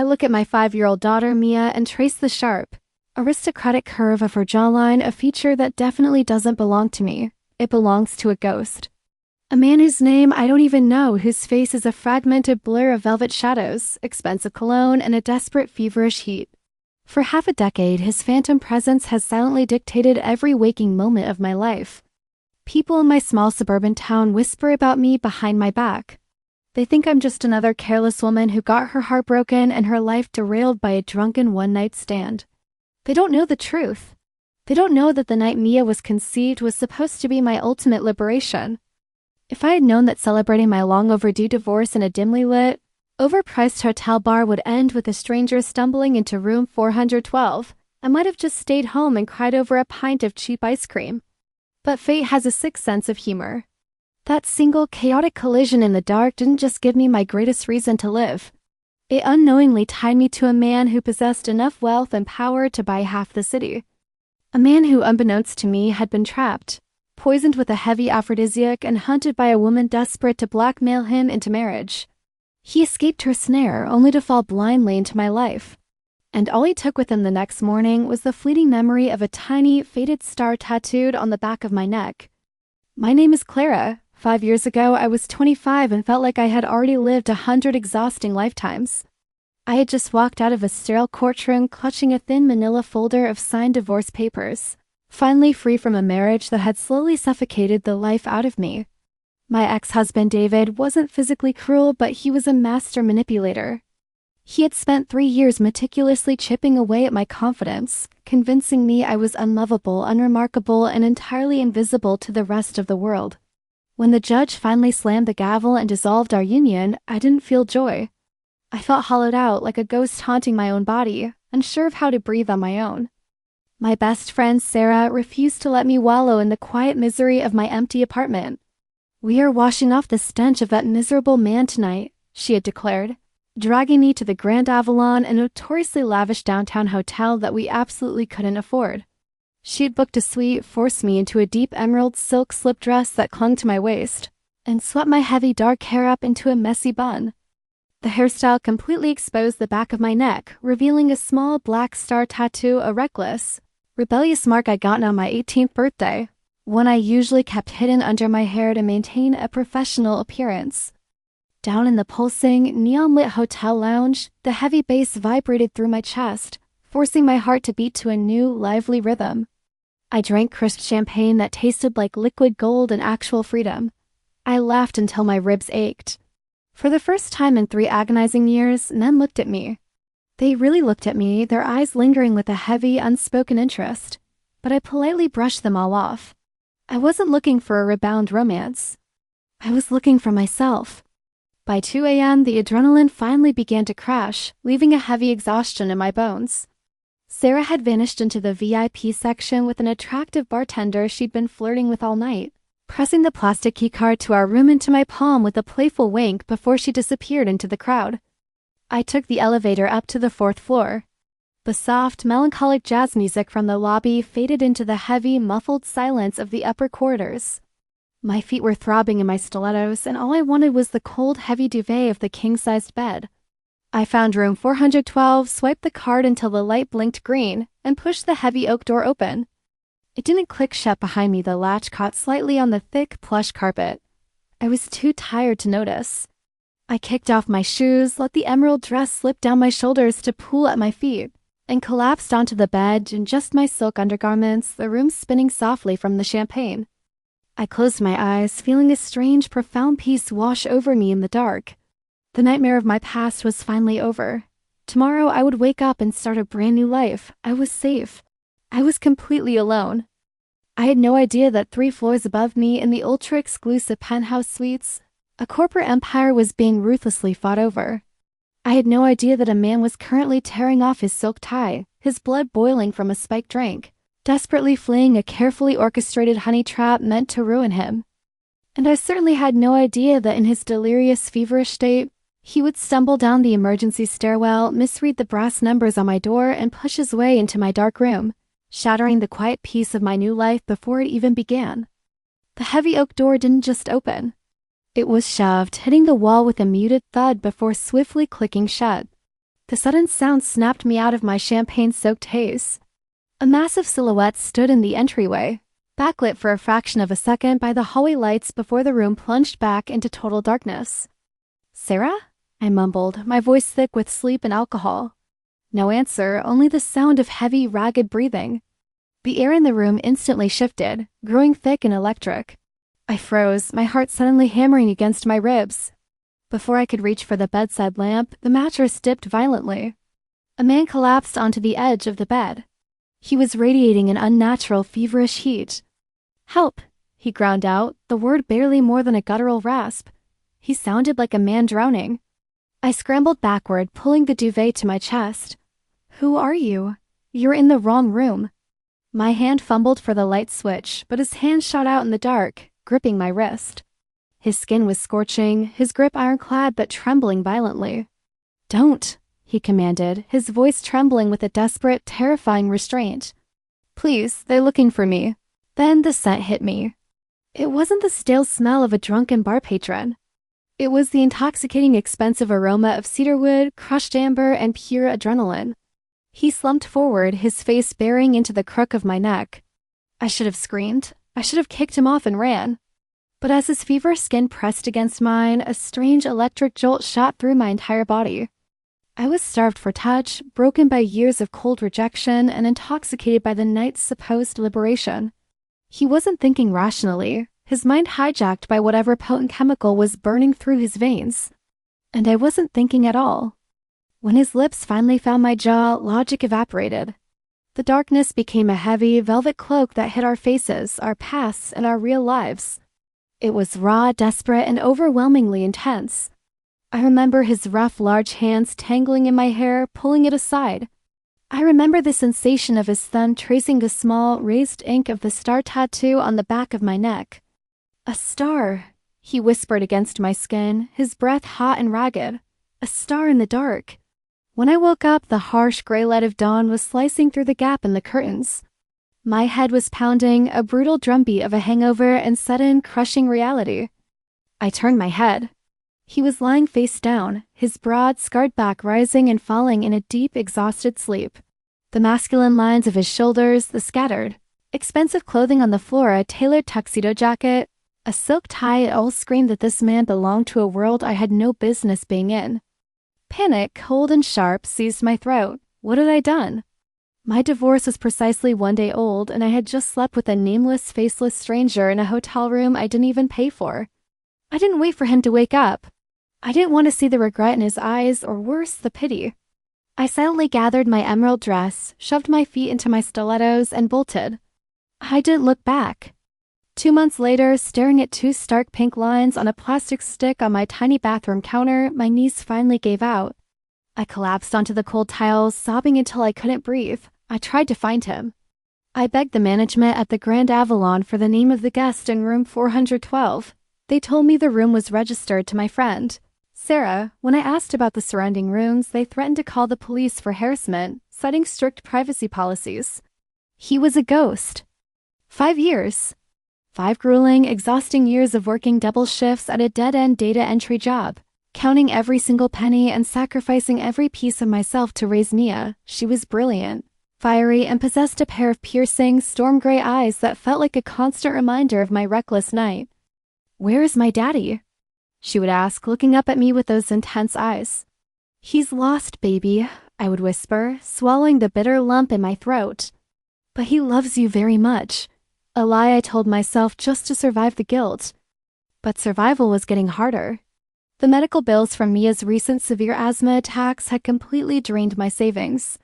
look at my 5-year-old daughter, Mia, and trace the sharp, aristocratic curve of her jawline, a feature that definitely doesn't belong to me. It belongs to a ghost. A man whose name I don't even know, whose face is a fragmented blur of velvet shadows, expensive cologne, and a desperate feverish heat. For half a decade, his phantom presence has silently dictated every waking moment of my life. People in my small suburban town whisper about me behind my back. They think I'm just another careless woman who got her heart broken and her life derailed by a drunken one-night stand. They don't know the truth. They don't know that the night Mia was conceived was supposed to be my ultimate liberation. If I had known that celebrating my long-overdue divorce in a dimly lit, overpriced hotel bar would end with a stranger stumbling into room 412, I might have just stayed home and cried over a pint of cheap ice cream. But fate has a sixth sense of humor. That single chaotic collision in the dark didn't just give me my greatest reason to live. It unknowingly tied me to a man who possessed enough wealth and power to buy half the city. A man who, unbeknownst to me, had been trapped, poisoned with a heavy aphrodisiac, and hunted by a woman desperate to blackmail him into marriage. He escaped her snare, only to fall blindly into my life. And all he took with him the next morning was the fleeting memory of a tiny, faded star tattooed on the back of my neck. My name is Clara. 5 years ago, I was 25 and felt like I had already lived 100 exhausting lifetimes. I had just walked out of a sterile courtroom clutching a thin manila folder of signed divorce papers, finally free from a marriage that had slowly suffocated the life out of me. My ex-husband David wasn't physically cruel, but he was a master manipulator. He had spent 3 years meticulously chipping away at my confidence, convincing me I was unlovable, unremarkable, and entirely invisible to the rest of the world. When the judge finally slammed the gavel and dissolved our union, I didn't feel joy. I felt hollowed out, like a ghost haunting my own body, unsure of how to breathe on my own. My best friend Sarah refused to let me wallow in the quiet misery of my empty apartment. "We are washing off the stench of that miserable man tonight," she had declared, dragging me to the Grand Avalon, a notoriously lavish downtown hotel that we absolutely couldn't afford. She had booked a suite, forced me into a deep emerald silk slip dress that clung to my waist, and swept my heavy dark hair up into a messy bun. The hairstyle completely exposed the back of my neck, revealing a small black star tattoo, a reckless, rebellious mark I'd gotten on my 18th birthday, one I usually kept hidden under my hair to maintain a professional appearance. Down in the pulsing, neon-lit hotel lounge, the heavy bass vibrated through my chest, forcing my heart to beat to a new, lively rhythm. I drank crisp champagne that tasted like liquid gold and actual freedom. I laughed until my ribs ached. For the first time in 3 agonizing years, men looked at me. They really looked at me, their eyes lingering with a heavy, unspoken interest. But I politely brushed them all off. I wasn't looking for a rebound romance. I was looking for myself. By 2 a.m., the adrenaline finally began to crash, leaving a heavy exhaustion in my bones. Sarah had vanished into the VIP section with an attractive bartender she'd been flirting with all night, pressing the plastic keycard to our room into my palm with a playful wink before she disappeared into the crowd. I took the elevator up to the 4th floor. The soft, melancholic jazz music from the lobby faded into the heavy, muffled silence of the upper corridors. My feet were throbbing in my stilettos, and all I wanted was the cold, heavy duvet of the king-sized bed. I found room 412, swiped the card until the light blinked green, and pushed the heavy oak door open. It didn't click shut behind me, the latch caught slightly on the thick, plush carpet. I was too tired to notice. I kicked off my shoes, let the emerald dress slip down my shoulders to pool at my feet, and collapsed onto the bed in just my silk undergarments, the room spinning softly from the champagne. I closed my eyes, feeling a strange, profound peace wash over me in the dark. The nightmare of my past was finally over. Tomorrow I would wake up and start a brand new life. I was safe. I was completely alone. I had no idea that 3 floors above me in the ultra-exclusive penthouse suites, a corporate empire was being ruthlessly fought over. I had no idea that a man was currently tearing off his silk tie, his blood boiling from a spiked drink, desperately fleeing a carefully orchestrated honey trap meant to ruin him. And I certainly had no idea that in his delirious, feverish state, he would stumble down the emergency stairwell, misread the brass numbers on my door, and push his way into my dark room, shattering the quiet peace of my new life before it even began. The heavy oak door didn't just open. It was shoved, hitting the wall with a muted thud before swiftly clicking shut. The sudden sound snapped me out of my champagne-soaked haze. A massive silhouette stood in the entryway, backlit for a fraction of a second by the hallway lights before the room plunged back into total darkness. "Sarah?" I mumbled, my voice thick with sleep and alcohol. No answer, only the sound of heavy, ragged breathing. The air in the room instantly shifted, growing thick and electric. I froze, my heart suddenly hammering against my ribs. Before I could reach for the bedside lamp, the mattress dipped violently. A man collapsed onto the edge of the bed. He was radiating an unnatural, feverish heat. "Help!" he ground out, the word barely more than a guttural rasp. He sounded like a man drowning. I scrambled backward, pulling the duvet to my chest. "Who are you? You're in the wrong room." My hand fumbled for the light switch, but his hand shot out in the dark, gripping my wrist. His skin was scorching, his grip ironclad but trembling violently. "Don't," he commanded, his voice trembling with a desperate, terrifying restraint. "Please, they're looking for me." Then the scent hit me. It wasn't the stale smell of a drunken bar patron. It was the intoxicating, expensive aroma of cedarwood, crushed amber, and pure adrenaline. He slumped forward, his face bearing into the crook of my neck. I should have screamed. I should have kicked him off and ran. But as his feverish skin pressed against mine, a strange electric jolt shot through my entire body. I was starved for touch, broken by years of cold rejection, and intoxicated by the night's supposed liberation. He wasn't thinking rationally, his mind hijacked by whatever potent chemical was burning through his veins. And I wasn't thinking at all. When his lips finally found my jaw, logic evaporated. The darkness became a heavy, velvet cloak that hid our faces, our pasts, and our real lives. It was raw, desperate, and overwhelmingly intense. I remember his rough, large hands tangling in my hair, pulling it aside. I remember the sensation of his thumb tracing the small, raised ink of the star tattoo on the back of my neck. "A star," he whispered against my skin, his breath hot and ragged. "A star in the dark." When I woke up, the harsh gray light of dawn was slicing through the gap in the curtains. My head was pounding, a brutal drumbeat of a hangover and sudden, crushing reality. I turned my head. He was lying face down, his broad, scarred back rising and falling in a deep, exhausted sleep. The masculine lines of his shoulders, the scattered, expensive clothing on the floor, a tailored tuxedo jacket, a silk tie, it all screamed that this man belonged to a world I had no business being in. Panic, cold and sharp, seized my throat. What had I done? My divorce was precisely 1 day old, and I had just slept with a nameless, faceless stranger in a hotel room I didn't even pay for. I didn't wait for him to wake up. I didn't want to see the regret in his eyes, or worse, the pity. I silently gathered my emerald dress, shoved my feet into my stilettos, and bolted. I didn't look back. 2 months later, staring at 2 stark pink lines on a plastic stick on my tiny bathroom counter, my knees finally gave out. I collapsed onto the cold tiles, sobbing until I couldn't breathe. I tried to find him. I begged the management at the Grand Avalon for the name of the guest in room 412. They told me the room was registered to my friend, Sarah. When I asked about the surrounding rooms, they threatened to call the police for harassment, citing strict privacy policies. He was a ghost. 5 years. 5 grueling, exhausting years of working double shifts at a dead-end data entry job, counting every single penny and sacrificing every piece of myself to raise Mia. She was brilliant, fiery, and possessed a pair of piercing, storm gray eyes that felt like a constant reminder of my reckless night. "Where is my daddy?" she would ask, looking up at me with those intense eyes. "He's lost, baby," I would whisper, swallowing the bitter lump in my throat. "But he loves you very much." A lie I told myself just to survive the guilt. But survival was getting harder. The medical bills from Mia's recent severe asthma attacks had completely drained my savings.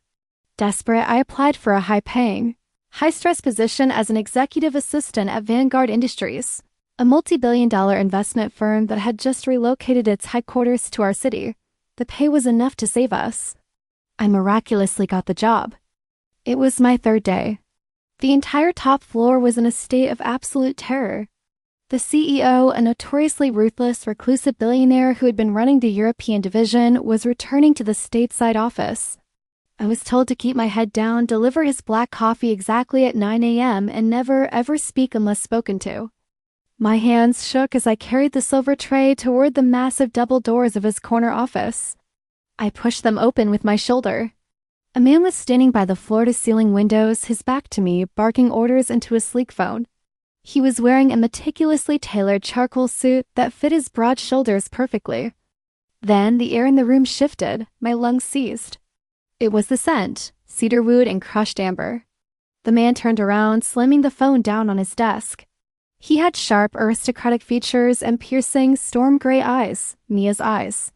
Desperate, I applied for a high-paying, high-stress position as an executive assistant at Vanguard Industries, a multi-billion-dollar investment firm that had just relocated its headquarters to our city. The pay was enough to save us. I miraculously got the job. It was my 3rd day. The entire top floor was in a state of absolute terror. The CEO, a notoriously ruthless, reclusive billionaire who had been running the European division, was returning to the stateside office. I was told to keep my head down, deliver his black coffee exactly at 9 a.m., and never, ever speak unless spoken to. My hands shook as I carried the silver tray toward the massive double doors of his corner office. I pushed them open with my shoulder. A man was standing by the floor-to-ceiling windows, his back to me, barking orders into a sleek phone. He was wearing a meticulously tailored charcoal suit that fit his broad shoulders perfectly. Then the air in the room shifted, my lungs seized. It was the scent, cedarwood and crushed amber. The man turned around, slamming the phone down on his desk. He had sharp, aristocratic features and piercing, storm-gray eyes, Mia's eyes.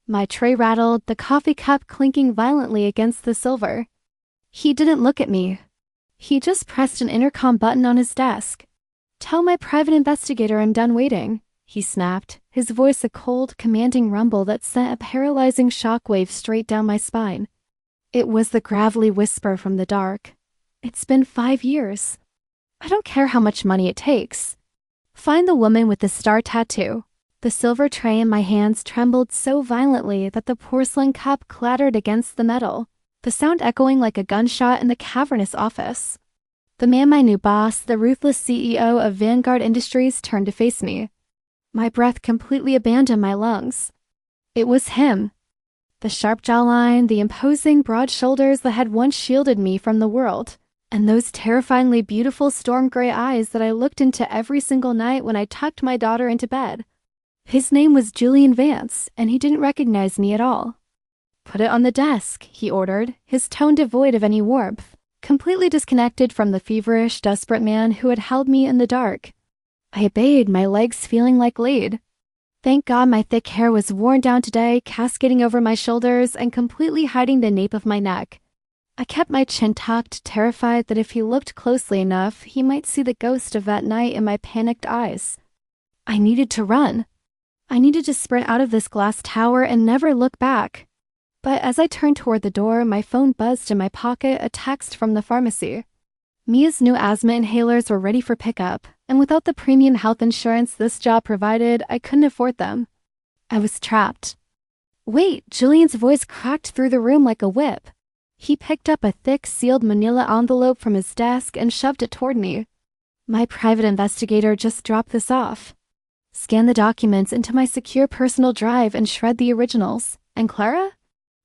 My tray rattled, the coffee cup clinking violently against the silver. He didn't look at me. He just pressed an intercom button on his desk. "Tell my private investigator I'm done waiting," he snapped, his voice a cold, commanding rumble that sent a paralyzing shockwave straight down my spine. It was the gravelly whisper from the dark. "It's been 5 years. I don't care how much money it takes. Find the woman with the star tattoo." The silver tray in my hands trembled so violently that the porcelain cup clattered against the metal, the sound echoing like a gunshot in the cavernous office. The man, my new boss, the ruthless CEO of Vanguard Industries, turned to face me. My breath completely abandoned my lungs. It was him. The sharp jawline, the imposing broad shoulders that had once shielded me from the world, and those terrifyingly beautiful storm-gray eyes that I looked into every single night when I tucked my daughter into bed. His name was Julian Vance, and he didn't recognize me at all. "Put it on the desk," he ordered, his tone devoid of any warmth, completely disconnected from the feverish, desperate man who had held me in the dark. I obeyed, my legs feeling like lead. Thank God my thick hair was worn down today, cascading over my shoulders and completely hiding the nape of my neck. I kept my chin tucked, terrified that if he looked closely enough, he might see the ghost of that night in my panicked eyes. I needed to run. I needed to sprint out of this glass tower and never look back. But as I turned toward the door, my phone buzzed in my pocket, a text from the pharmacy. Mia's new asthma inhalers were ready for pickup, and without the premium health insurance this job provided, I couldn't afford them. I was trapped. "Wait!" Julian's voice cracked through the room like a whip. He picked up a thick, sealed manila envelope from his desk and shoved it toward me. "My private investigator just dropped this off. Scan the documents into my secure personal drive and shred the originals. And Clara?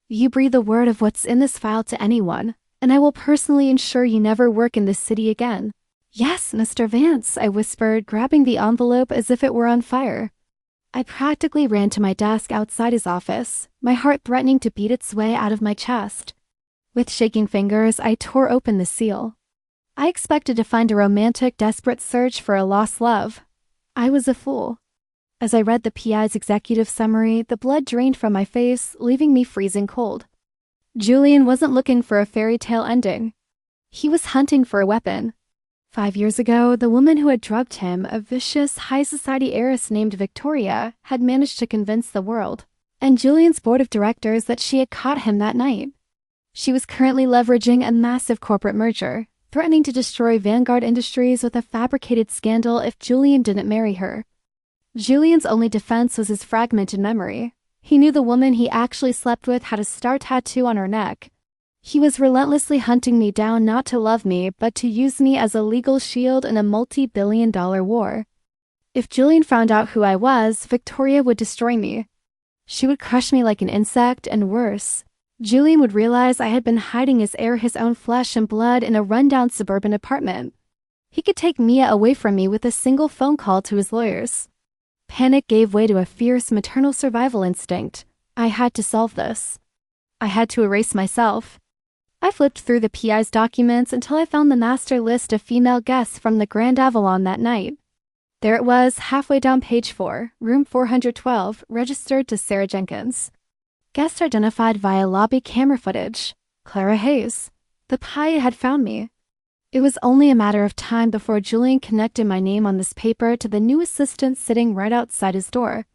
You breathe a word of what's in this file to anyone, and I will personally ensure you never work in this city again." "Yes, Mr. Vance," I whispered, grabbing the envelope as if it were on fire. I practically ran to my desk outside his office, my heart threatening to beat its way out of my chest. With shaking fingers, I tore open the seal. I expected to find a romantic, desperate search for a lost love. I was a fool. As I read the PI's executive summary, the blood drained from my face, leaving me freezing cold. Julian wasn't looking for a fairy tale ending. He was hunting for a weapon. 5 years ago, the woman who had drugged him, a vicious, high society heiress named Victoria, had managed to convince the world, and Julian's board of directors, that she had caught him that night. She was currently leveraging a massive corporate merger, threatening to destroy Vanguard Industries with a fabricated scandal if Julian didn't marry her. Julian's only defense was his fragmented memory. He knew the woman he actually slept with had a star tattoo on her neck. He was relentlessly hunting me down, not to love me, but to use me as a legal shield in a multi-billion-dollar war. If Julian found out who I was, Victoria would destroy me. She would crush me like an insect, and worse, Julian would realize I had been hiding his heir, his own flesh and blood, in a rundown suburban apartment. He could take Mia away from me with a single phone call to his lawyers. Panic gave way to a fierce maternal survival instinct. I had to solve this. I had to erase myself. I flipped through the PI's documents until I found the master list of female guests from the Grand Avalon that night. There it was, halfway down page 4, room 412, registered to Sarah Jenkins. Guest identified via lobby camera footage. Clara Hayes. The PI had found me. It was only a matter of time before Julian connected my name on this paper to the new assistant sitting right outside his door.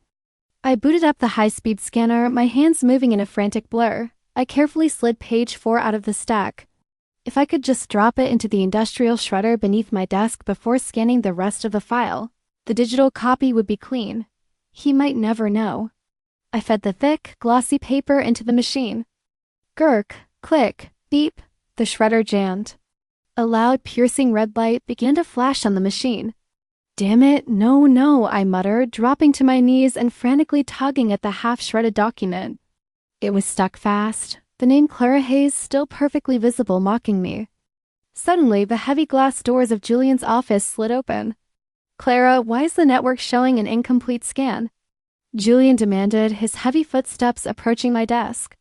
I booted up the high-speed scanner, my hands moving in a frantic blur. I carefully slid page 4 out of the stack. If I could just drop it into the industrial shredder beneath my desk before scanning the rest of the file, the digital copy would be clean. He might never know. I fed the thick, glossy paper into the machine. Gurk, click, beep, the shredder jammed. A loud, piercing red light began to flash on the machine. "Damn it, no," I muttered, dropping to my knees and frantically tugging at the half-shredded document. It was stuck fast, the name Clara Hayes still perfectly visible, mocking me. Suddenly, the heavy glass doors of Julian's office slid open. "Clara, why is the network showing an incomplete scan?" Julian demanded, his heavy footsteps approaching my desk.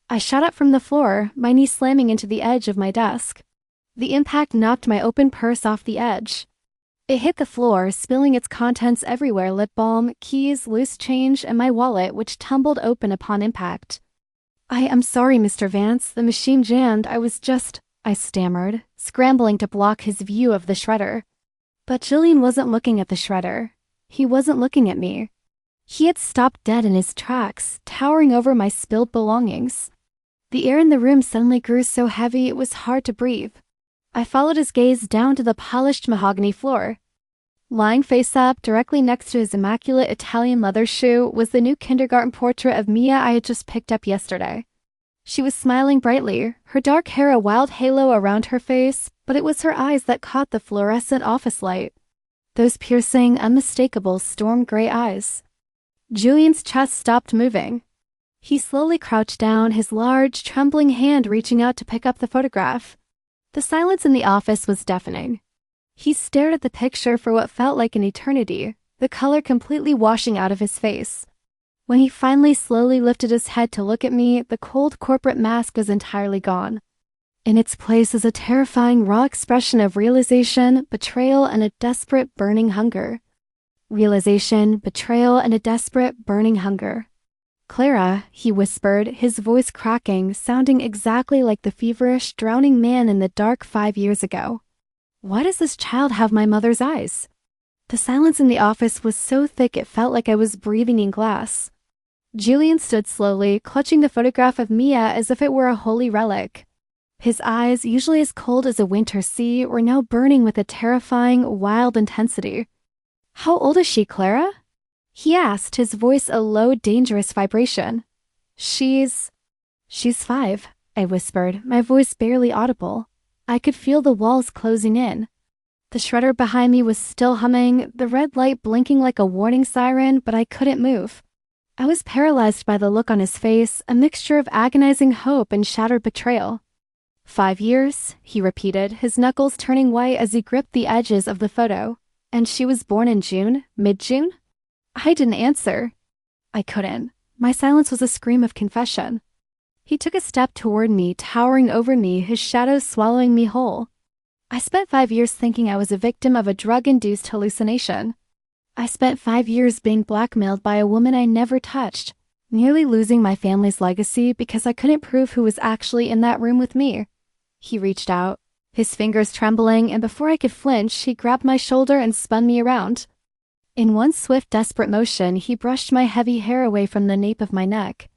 I shot up from the floor, my knee slamming into the edge of my desk. The impact knocked my open purse off the edge. It hit the floor, spilling its contents everywhere: lip balm, keys, loose change, and my wallet, which tumbled open upon impact. "I am sorry, Mr. Vance, the machine jammed, I stammered, scrambling to block his view of the shredder. But Julian wasn't looking at the shredder. He wasn't looking at me. He had stopped dead in his tracks, towering over my spilled belongings. The air in the room suddenly grew so heavy it was hard to breathe. I followed his gaze down to the polished mahogany floor. Lying face up, directly next to his immaculate Italian leather shoe, was the new kindergarten portrait of Mia I had just picked up yesterday. She was smiling brightly, her dark hair a wild halo around her face, but it was her eyes that caught the fluorescent office light. Those piercing, unmistakable storm gray eyes. Julian's chest stopped moving. He slowly crouched down, his large, trembling hand reaching out to pick up the photograph. The silence in the office was deafening. He stared at the picture for what felt like an eternity, the color completely washing out of his face. When he finally slowly lifted his head to look at me, the cold corporate mask was entirely gone. In its place is a terrifying, raw expression of realization, betrayal, and a desperate, burning hunger. Realization, betrayal, and a desperate, burning hunger. "Clara," he whispered, his voice cracking, sounding exactly like the feverish, drowning man in the dark 5 years ago. "Why does this child have my mother's eyes?" The silence in the office was so thick it felt like I was breathing in glass. Julian stood slowly, clutching the photograph of Mia as if it were a holy relic. His eyes, usually as cold as a winter sea, were now burning with a terrifying, wild intensity. "How old is she, Clara?" he asked, his voice a low, dangerous vibration. She's 5, I whispered, my voice barely audible. I could feel the walls closing in. The shredder behind me was still humming, the red light blinking like a warning siren, but I couldn't move. I was paralyzed by the look on his face, a mixture of agonizing hope and shattered betrayal. 5 years, he repeated, his knuckles turning white as he gripped the edges of the photo. And she was born in June, mid-June? I didn't answer. I couldn't. My silence was a scream of confession. He took a step toward me, towering over me, his shadow swallowing me whole. I spent 5 years thinking I was a victim of a drug-induced hallucination. I spent 5 years being blackmailed by a woman I never touched, nearly losing my family's legacy because I couldn't prove who was actually in that room with me. He reached out, his fingers trembling, and before I could flinch, he grabbed my shoulder and spun me around. In one swift, desperate motion, he brushed my heavy hair away from the nape of my neck.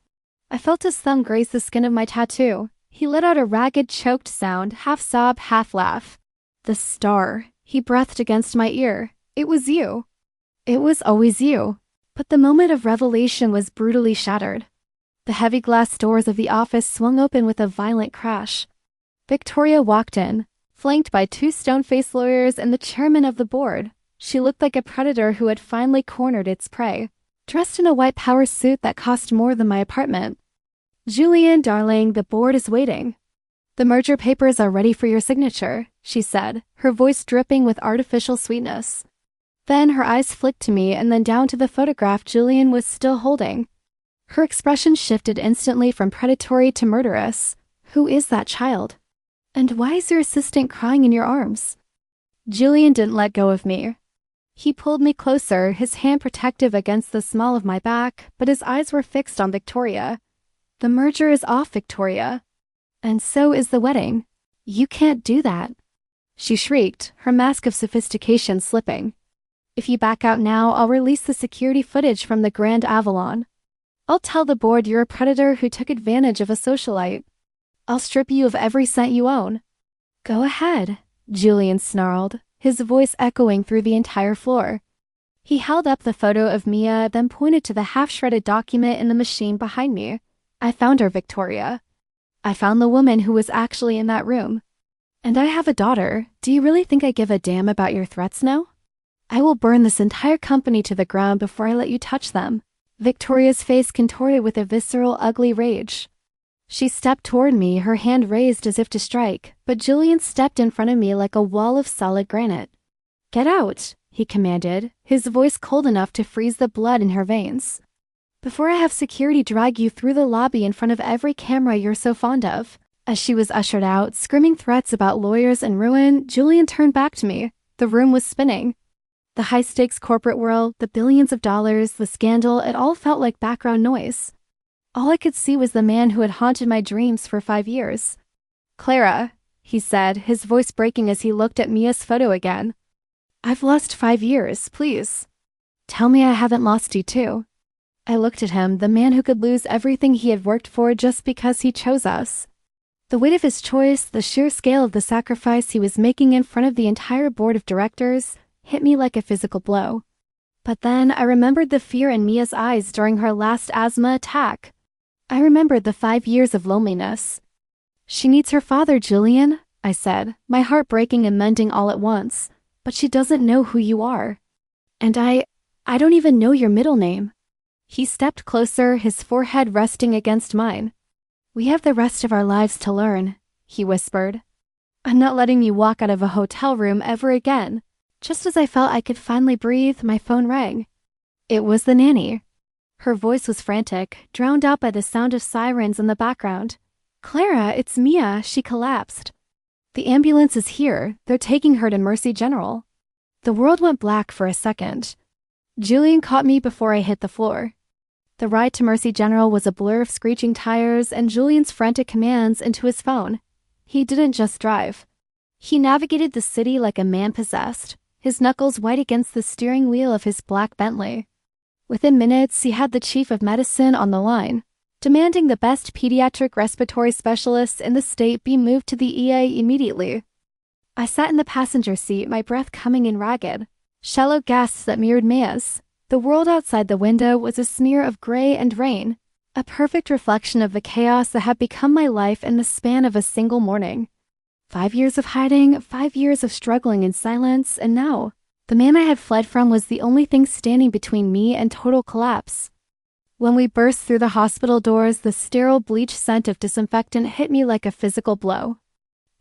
I felt his thumb graze the skin of my tattoo. He let out a ragged, choked sound, half sob, half laugh. "The star," he breathed against my ear. "It was you. It was always you." But the moment of revelation was brutally shattered. The heavy glass doors of the office swung open with a violent crash. Victoria walked in, flanked by 2 stone-faced lawyers and the chairman of the board. She looked like a predator who had finally cornered its prey, dressed in a white power suit that cost more than my apartment. "Julian, darling, the board is waiting. The merger papers are ready for your signature," she said, her voice dripping with artificial sweetness. Then her eyes flicked to me and then down to the photograph Julian was still holding. Her expression shifted instantly from predatory to murderous. "Who is that child? And why is your assistant crying in your arms?" Julian didn't let go of me. He pulled me closer, his hand protective against the small of my back, but his eyes were fixed on Victoria. "The merger is off, Victoria. And so is the wedding. You can't do that." She shrieked, her mask of sophistication slipping. "If you back out now, I'll release the security footage from the Grand Avalon. I'll tell the board you're a predator who took advantage of a socialite. I'll strip you of every cent you own." "Go ahead," Julian snarled, his voice echoing through the entire floor. He held up the photo of Mia, then pointed to the half-shredded document in the machine behind me. "I found her, Victoria. I found the woman who was actually in that room. And I have a daughter. Do you really think I give a damn about your threats now? I will burn this entire company to the ground before I let you touch them. Victoria's face contorted with a visceral, ugly rage. She stepped toward me, her hand raised as if to strike, but Julian stepped in front of me like a wall of solid granite. "Get out," he commanded, his voice cold enough to freeze the blood in her veins. "Before I have security drag you through the lobby in front of every camera you're so fond of." As she was ushered out, screaming threats about lawyers and ruin, Julian turned back to me. The room was spinning. The high-stakes corporate world, the billions of dollars, the scandal, it all felt like background noise. All I could see was the man who had haunted my dreams for 5 years. "Clara," he said, his voice breaking as he looked at Mia's photo again. "I've lost 5 years, please. Tell me I haven't lost you too." I looked at him, the man who could lose everything he had worked for just because he chose us. The weight of his choice, the sheer scale of the sacrifice he was making in front of the entire board of directors, hit me like a physical blow. But then I remembered the fear in Mia's eyes during her last asthma attack. I remembered the 5 years of loneliness. "She needs her father, Julian," I said, my heart breaking and mending all at once. "But she doesn't know who you are. And I don't even know your middle name." He stepped closer, his forehead resting against mine. "We have the rest of our lives to learn," he whispered. "I'm not letting you walk out of a hotel room ever again." Just as I felt I could finally breathe, my phone rang. It was the nanny. Her voice was frantic, drowned out by the sound of sirens in the background. "Clara, it's Mia," she collapsed. "The ambulance is here. They're taking her to Mercy General." The world went black for a second. Julian caught me before I hit the floor. The ride to Mercy General was a blur of screeching tires and Julian's frantic commands into his phone. He didn't just drive. He navigated the city like a man possessed, his knuckles white against the steering wheel of his black Bentley. Within minutes, he had the chief of medicine on the line, demanding the best pediatric respiratory specialists in the state be moved to the EA immediately. I sat in the passenger seat, my breath coming in ragged, shallow gasps that mirrored Mia's. The world outside the window was a smear of gray and rain, a perfect reflection of the chaos that had become my life in the span of a single morning. 5 years of hiding, 5 years of struggling in silence, and now, the man I had fled from was the only thing standing between me and total collapse. When we burst through the hospital doors, the sterile bleach scent of disinfectant hit me like a physical blow.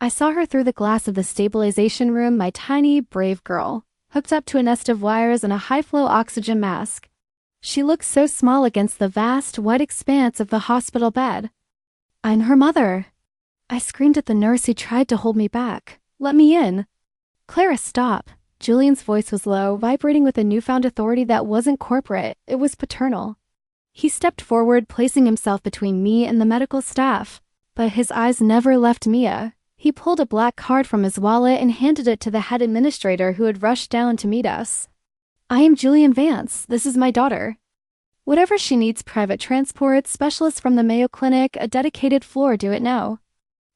I saw her through the glass of the stabilization room, my tiny, brave girl, hooked up to a nest of wires and a high-flow oxygen mask. She looked so small against the vast, white expanse of the hospital bed. "I'm her mother." I screamed at the nurse who tried to hold me back. "Let me in." "Clara, stop." Julian's voice was low, vibrating with a newfound authority that wasn't corporate, it was paternal. He stepped forward, placing himself between me and the medical staff. But his eyes never left Mia. He pulled a black card from his wallet and handed it to the head administrator who had rushed down to meet us. "I am Julian Vance. This is my daughter. Whatever she needs, private transport, specialists from the Mayo Clinic, a dedicated floor, do it now.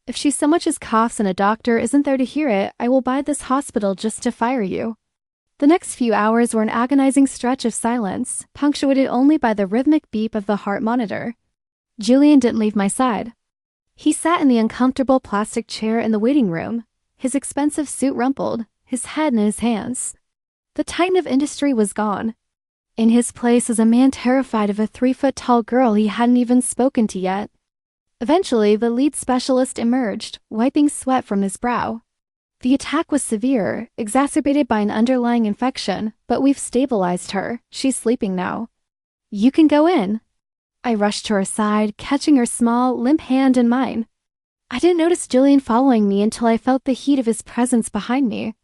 If she so much as coughs and a doctor isn't there to hear it, I will buy this hospital just to fire you." The next few hours were an agonizing stretch of silence, punctuated only by the rhythmic beep of the heart monitor. Julian didn't leave my side. He sat in the uncomfortable plastic chair in the waiting room, his expensive suit rumpled, his head in his hands. The titan of industry was gone. In his place was a man terrified of a 3-foot-tall girl he hadn't even spoken to yet. Eventually, the lead specialist emerged, wiping sweat from his brow. "The attack was severe, exacerbated by an underlying infection, but we've stabilized her. She's sleeping now. You can go in." I rushed to her side, catching her small, limp hand in mine. I didn't notice Julian following me until I felt the heat of his presence behind me.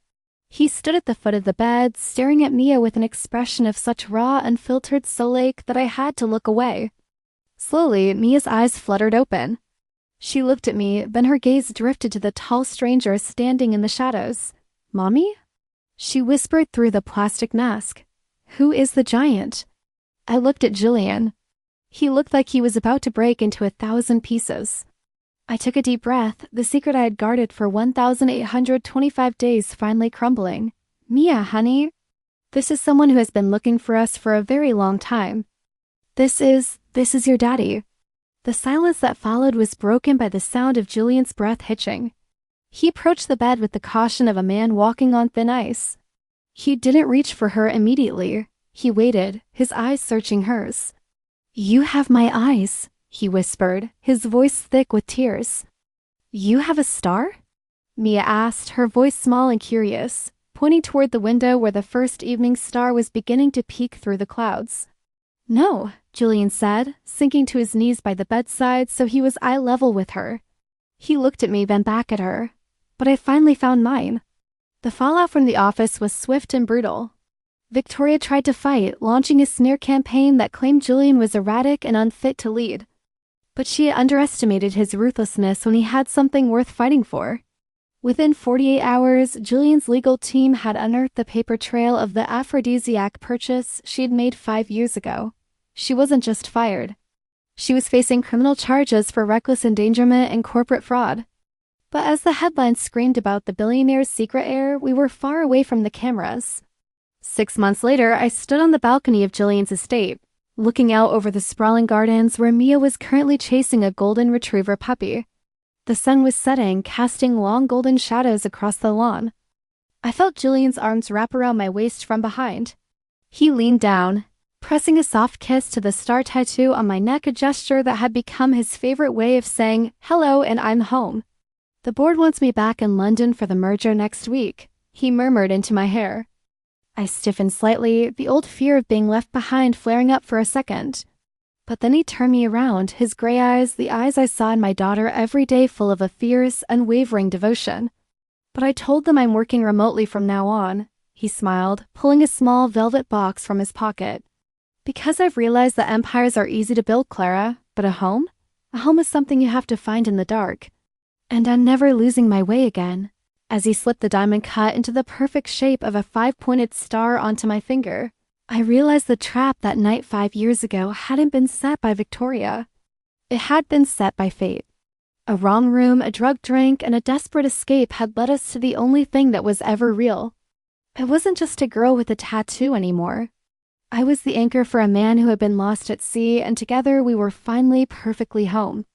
He stood at the foot of the bed, staring at Mia with an expression of such raw, unfiltered soul-ache that I had to look away. Slowly, Mia's eyes fluttered open. She looked at me, then her gaze drifted to the tall stranger standing in the shadows. "Mommy?" She whispered through the plastic mask. "Who is the giant?" I looked at Julian. He looked like he was about to break into 1,000 pieces. I took a deep breath, the secret I had guarded for 1,825 days finally crumbling. "Mia, honey. This is someone who has been looking for us for a very long time. This is your daddy." The silence that followed was broken by the sound of Julian's breath hitching. He approached the bed with the caution of a man walking on thin ice. He didn't reach for her immediately. He waited, his eyes searching hers. You have my eyes, he whispered, his voice thick with tears. You have a star? Mia asked, her voice small and curious, pointing toward the window where the first evening star was beginning to peek through the clouds. No, Julian said, sinking to his knees by the bedside so he was eye level with her. He looked at me, then back at her. But I finally found mine. The fallout from the office was swift and brutal. Victoria tried to fight, launching a smear campaign that claimed Julian was erratic and unfit to lead. But she had underestimated his ruthlessness when he had something worth fighting for. Within 48 hours, Julian's legal team had unearthed the paper trail of the aphrodisiac purchase she'd made 5 years ago. She wasn't just fired. She was facing criminal charges for reckless endangerment and corporate fraud. But as the headlines screamed about the billionaire's secret heir, we were far away from the cameras. 6 months later, I stood on the balcony of Julian's estate, looking out over the sprawling gardens where Mia was currently chasing a golden retriever puppy. The sun was setting, casting long golden shadows across the lawn. I felt Julian's arms wrap around my waist from behind. He leaned down, pressing a soft kiss to the star tattoo on my neck, a gesture that had become his favorite way of saying, "Hello, and I'm home." "The board wants me back in London for the merger next week," he murmured into my hair. I stiffened slightly, the old fear of being left behind flaring up for a second. But then he turned me around, his gray eyes, the eyes I saw in my daughter every day, full of a fierce, unwavering devotion. "But I told them I'm working remotely from now on," he smiled, pulling a small velvet box from his pocket. "Because I've realized that empires are easy to build, Clara, but a home? A home is something you have to find in the dark. And I'm never losing my way again." As he slipped the diamond cut into the perfect shape of a 5-pointed star onto my finger, I realized the trap that night 5 years ago hadn't been set by Victoria. It had been set by fate. A wrong room, a drugged drink, and a desperate escape had led us to the only thing that was ever real. I wasn't just a girl with a tattoo anymore. I was the anchor for a man who had been lost at sea, and together we were finally perfectly home.